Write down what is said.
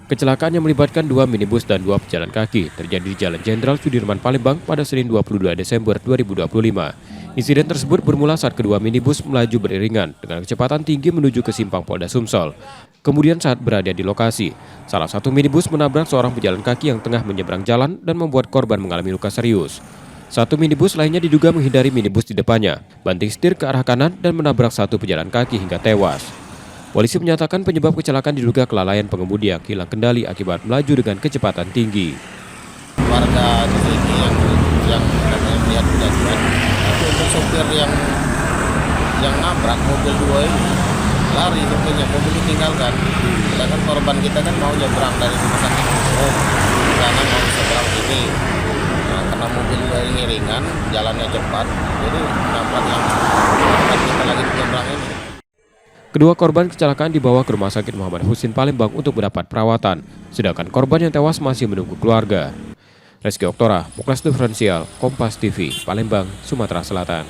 Kecelakaan yang melibatkan 2 minibus dan 2 pejalan kaki terjadi di Jalan Jenderal Sudirman, Palembang pada Senin 22 Desember 2025. Insiden tersebut bermula saat kedua minibus melaju beriringan dengan kecepatan tinggi menuju ke simpang Polda Sumsel. Kemudian saat berada di lokasi, salah satu minibus menabrak seorang pejalan kaki yang tengah menyeberang jalan dan membuat korban mengalami luka serius. Satu minibus lainnya diduga menghindari minibus di depannya, banting setir ke arah kanan dan menabrak satu pejalan kaki hingga tewas. Polisi menyatakan penyebab kecelakaan diduga kelalaian pengemudi yang hilang kendali akibat melaju dengan kecepatan tinggi. Warga di sini yang katanya melihat kejadian, tapi untuk sopir yang nabrak mobil dua ini lari, sopirnya mobil ditinggalkan. Sedangkan korban kita kan mau nyebrang dari rumah sakit umum karena mau seberang sini. Nah, karena mobil iring-iringan, jalannya cepat, jadi nabrak yang korban kita lagi nyebrang ini. Kedua korban kecelakaan dibawa ke Rumah Sakit Muhammad Husin Palembang untuk mendapat perawatan, sedangkan korban yang tewas masih menunggu keluarga. Reski Oktora, Muklas Diferensial, Kompas TV, Palembang, Sumatera Selatan.